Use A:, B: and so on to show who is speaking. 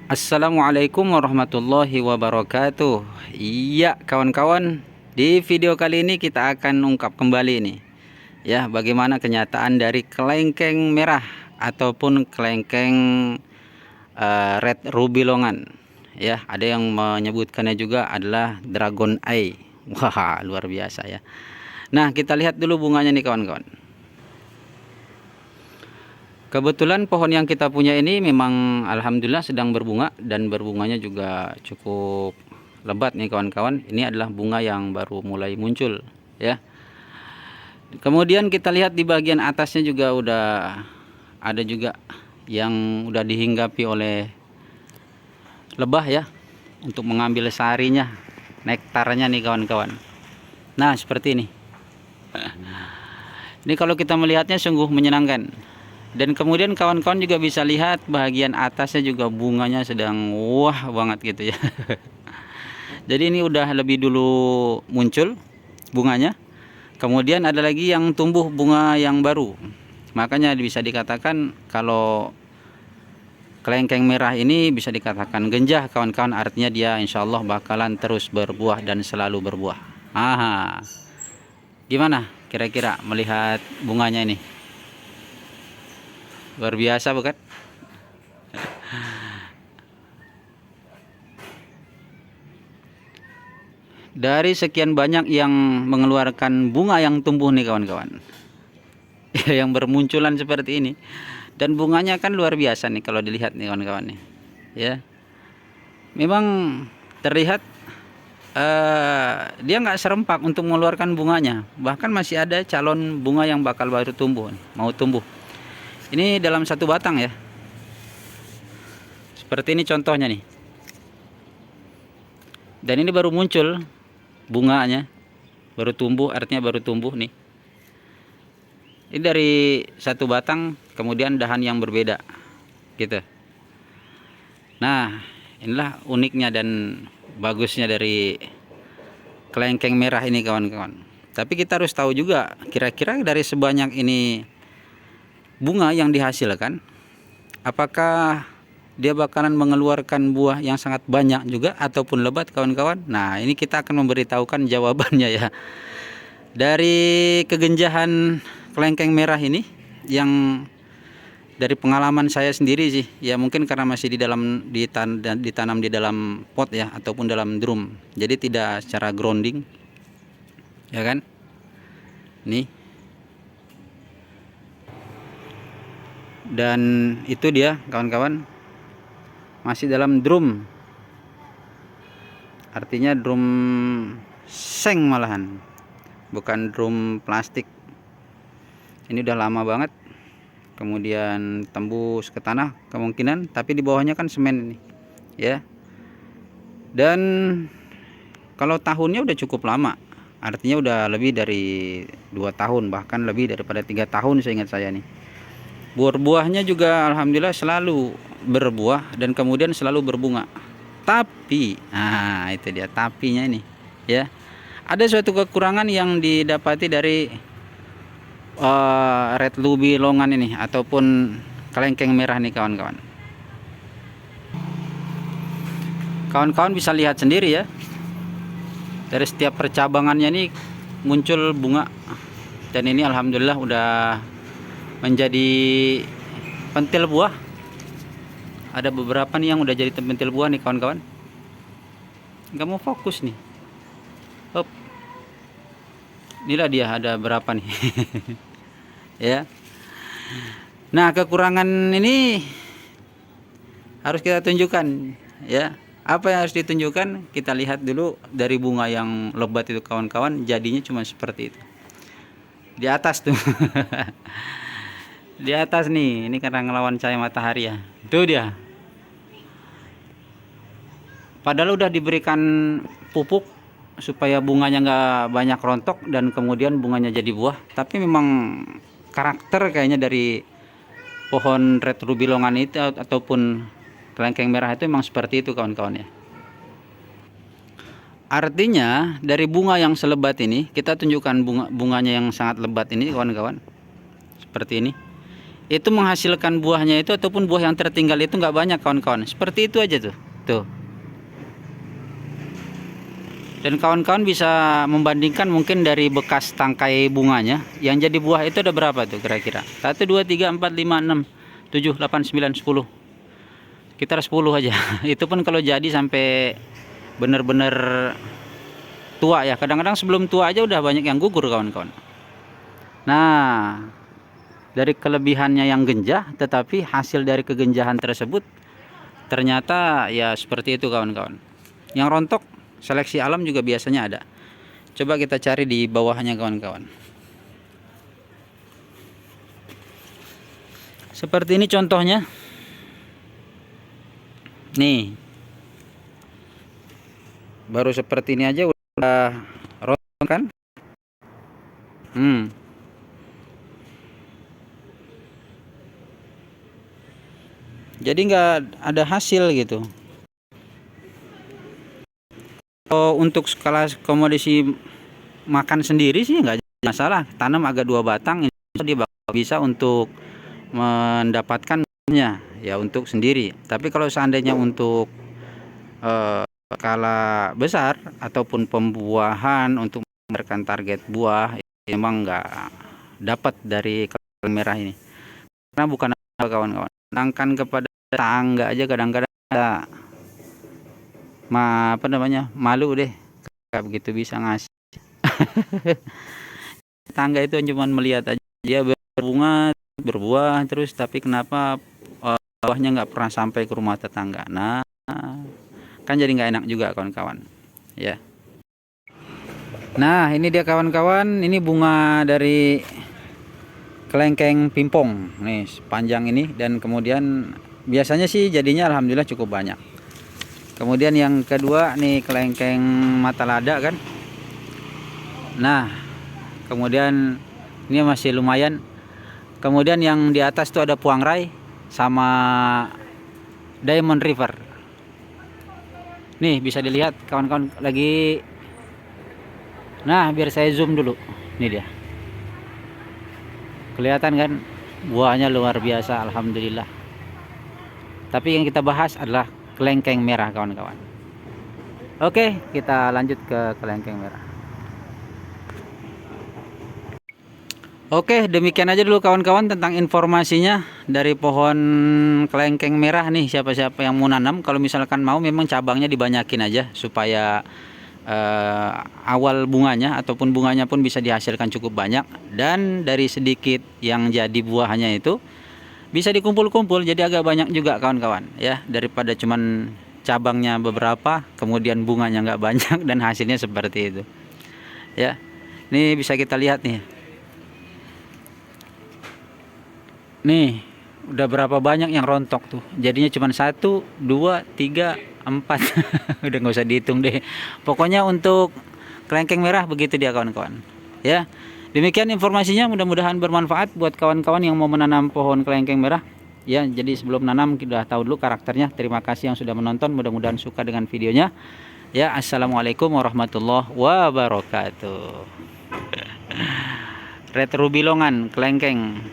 A: Assalamualaikum warahmatullahi wabarakatuh. Iya kawan-kawan, di video kali ini kita akan ungkap kembali nih ya, bagaimana kenyataan dari kelengkeng merah ataupun kelengkeng red ruby longan. Ya, ada yang menyebutkannya juga adalah dragon eye. Wah, luar biasa ya. Nah, kita lihat dulu bunganya nih kawan-kawan. Kebetulan pohon yang kita punya ini memang alhamdulillah sedang berbunga, dan berbunganya juga cukup lebat nih kawan-kawan. Ini adalah bunga yang baru mulai muncul ya. Kemudian kita lihat di bagian atasnya juga udah ada juga yang udah dihinggapi oleh lebah ya, untuk mengambil sarinya, nektarnya nih kawan-kawan. Nah, seperti ini. Ini kalau kita melihatnya sungguh menyenangkan. Dan kemudian kawan-kawan juga bisa lihat bagian atasnya juga bunganya sedang wah banget gitu ya. Jadi ini udah lebih dulu muncul bunganya. Kemudian ada lagi yang tumbuh bunga yang baru. Makanya bisa dikatakan kalau kelengkeng merah ini bisa dikatakan genjah kawan-kawan. Artinya dia insya Allah bakalan terus berbuah dan selalu berbuah. Aha. Gimana kira-kira melihat bunganya ini? Luar biasa bukan? Dari sekian banyak yang mengeluarkan bunga yang tumbuh nih kawan-kawan, yang bermunculan seperti ini, dan bunganya kan luar biasa nih kalau dilihat nih kawan-kawan nih ya. Memang terlihat dia nggak serempak untuk mengeluarkan bunganya, bahkan masih ada calon bunga yang bakal baru tumbuh, mau tumbuh. Ini dalam satu batang ya, seperti ini contohnya nih. Dan ini baru muncul bunganya, baru tumbuh, artinya baru tumbuh nih. Ini dari satu batang, kemudian dahan yang berbeda gitu. Nah, inilah uniknya dan bagusnya dari kelengkeng merah ini kawan-kawan. Tapi kita harus tahu juga kira-kira dari sebanyak ini bunga yang dihasilkan, apakah dia bakalan mengeluarkan buah yang sangat banyak juga ataupun lebat kawan-kawan. Nah, ini kita akan memberitahukan jawabannya ya. Dari kegenjahan kelengkeng merah ini, yang dari pengalaman saya sendiri sih ya, mungkin karena masih ditanam di dalam pot ya, ataupun dalam drum, jadi tidak secara grounding ya kan. Nih, dan itu dia kawan-kawan, masih dalam drum, artinya drum seng malahan, bukan drum plastik. Ini udah lama banget, kemudian tembus ke tanah kemungkinan, tapi di bawahnya kan semen ini ya. Dan kalau tahunnya udah cukup lama, artinya udah lebih dari 2 tahun, bahkan lebih daripada 3 tahun seingat saya nih. Buah-buahnya juga alhamdulillah selalu berbuah dan kemudian selalu berbunga. Tapi, nah itu dia tapinya ini ya. Ada suatu kekurangan yang didapati dari red ruby longan ini ataupun kelengkeng merah nih kawan-kawan. Kawan-kawan bisa lihat sendiri ya. Dari setiap percabangannya ini muncul bunga. Dan ini alhamdulillah udah menjadi pentil buah. Ada beberapa nih yang udah jadi pentil buah nih kawan-kawan. Nggak mau fokus nih. Hop. Inilah dia ada berapa nih. Ya. Nah, kekurangan ini harus kita tunjukkan ya. Apa yang harus ditunjukkan? Kita lihat dulu dari bunga yang lebat itu kawan-kawan, jadinya cuma seperti itu. Di atas tuh. Di atas nih, ini karena ngelawan cahaya matahari ya. Itu dia. Padahal udah diberikan pupuk supaya bunganya nggak banyak rontok dan kemudian bunganya jadi buah. Tapi memang karakter kayaknya dari pohon red ruby longan itu ataupun kelengkeng merah itu memang seperti itu kawan-kawan ya. Artinya dari bunga yang selebat ini, kita tunjukkan bunganya yang sangat lebat ini kawan-kawan. Seperti ini. itu menghasilkan buahnya itu ataupun buah yang tertinggal itu nggak banyak kawan-kawan. Seperti itu aja tuh. Dan kawan-kawan bisa membandingkan mungkin dari bekas tangkai bunganya yang jadi buah itu ada berapa tuh kira-kira? 1, 2, 3, 4, 5, 6, 7, 8, 9, 10. Sekitar 10 aja. Itu pun kalau jadi sampai benar-benar tua ya. Kadang-kadang sebelum tua aja udah banyak yang gugur kawan-kawan. Nah, dari kelebihannya yang genjah, tetapi hasil dari kegenjahan tersebut ternyata ya seperti itu kawan-kawan. Yang rontok seleksi alam juga biasanya ada. Coba kita cari di bawahnya kawan-kawan. Seperti ini contohnya. Nih. Baru seperti ini aja udah rontok kan? Jadi nggak ada hasil gitu. Kalau untuk skala komodisi makan sendiri sih nggak masalah. Tanam agak 2 batang, dia bakal bisa untuk mendapatkannya ya untuk sendiri. Tapi kalau seandainya untuk skala besar ataupun pembuahan untuk memberikan target buah, memang nggak dapat dari kelengkeng merah ini. Karena bukan kawan-kawan, sedangkan kepada tangga aja kadang-kadang malu deh kayak begitu bisa ngasih. Tangga itu cuma melihat aja dia berbunga berbuah terus, tapi kenapa buahnya nggak pernah sampai ke rumah tetangga. Nah, kan jadi nggak enak juga kawan-kawan ya. Nah, ini dia kawan-kawan, ini bunga dari kelengkeng pimpong nih sepanjang ini, dan kemudian biasanya sih jadinya alhamdulillah cukup banyak. Kemudian yang kedua nih kelengkeng mata lada kan. Nah, kemudian ini masih lumayan. Kemudian yang di atas tuh ada puang rai sama Diamond River. Nih bisa dilihat kawan-kawan lagi. Nah, biar saya zoom dulu. Ini dia. Kelihatan kan buahnya luar biasa alhamdulillah. Tapi yang kita bahas adalah kelengkeng merah kawan-kawan. Oke, kita lanjut ke kelengkeng merah. Oke, demikian aja dulu kawan-kawan tentang informasinya dari pohon kelengkeng merah nih. Siapa-siapa yang mau nanam, kalau misalkan mau memang cabangnya dibanyakin aja supaya awal bunganya ataupun bunganya pun bisa dihasilkan cukup banyak, dan dari sedikit yang jadi buahnya itu bisa dikumpul-kumpul jadi agak banyak juga kawan-kawan ya, daripada cuman cabangnya beberapa kemudian bunganya nggak banyak dan hasilnya seperti itu ya. Ini bisa kita lihat nih udah berapa banyak yang rontok tuh, jadinya cuma 1, 2, 3, 4 udah nggak usah dihitung deh. Pokoknya untuk kelengkeng merah begitu dia kawan-kawan ya. Demikian informasinya, mudah-mudahan bermanfaat buat kawan-kawan yang mau menanam pohon kelengkeng merah ya. Jadi sebelum nanam kita tahu dulu karakternya. Terima kasih yang sudah menonton, mudah-mudahan suka dengan videonya ya. Assalamualaikum warahmatullahi wabarakatuh. Red ruby longan kelengkeng.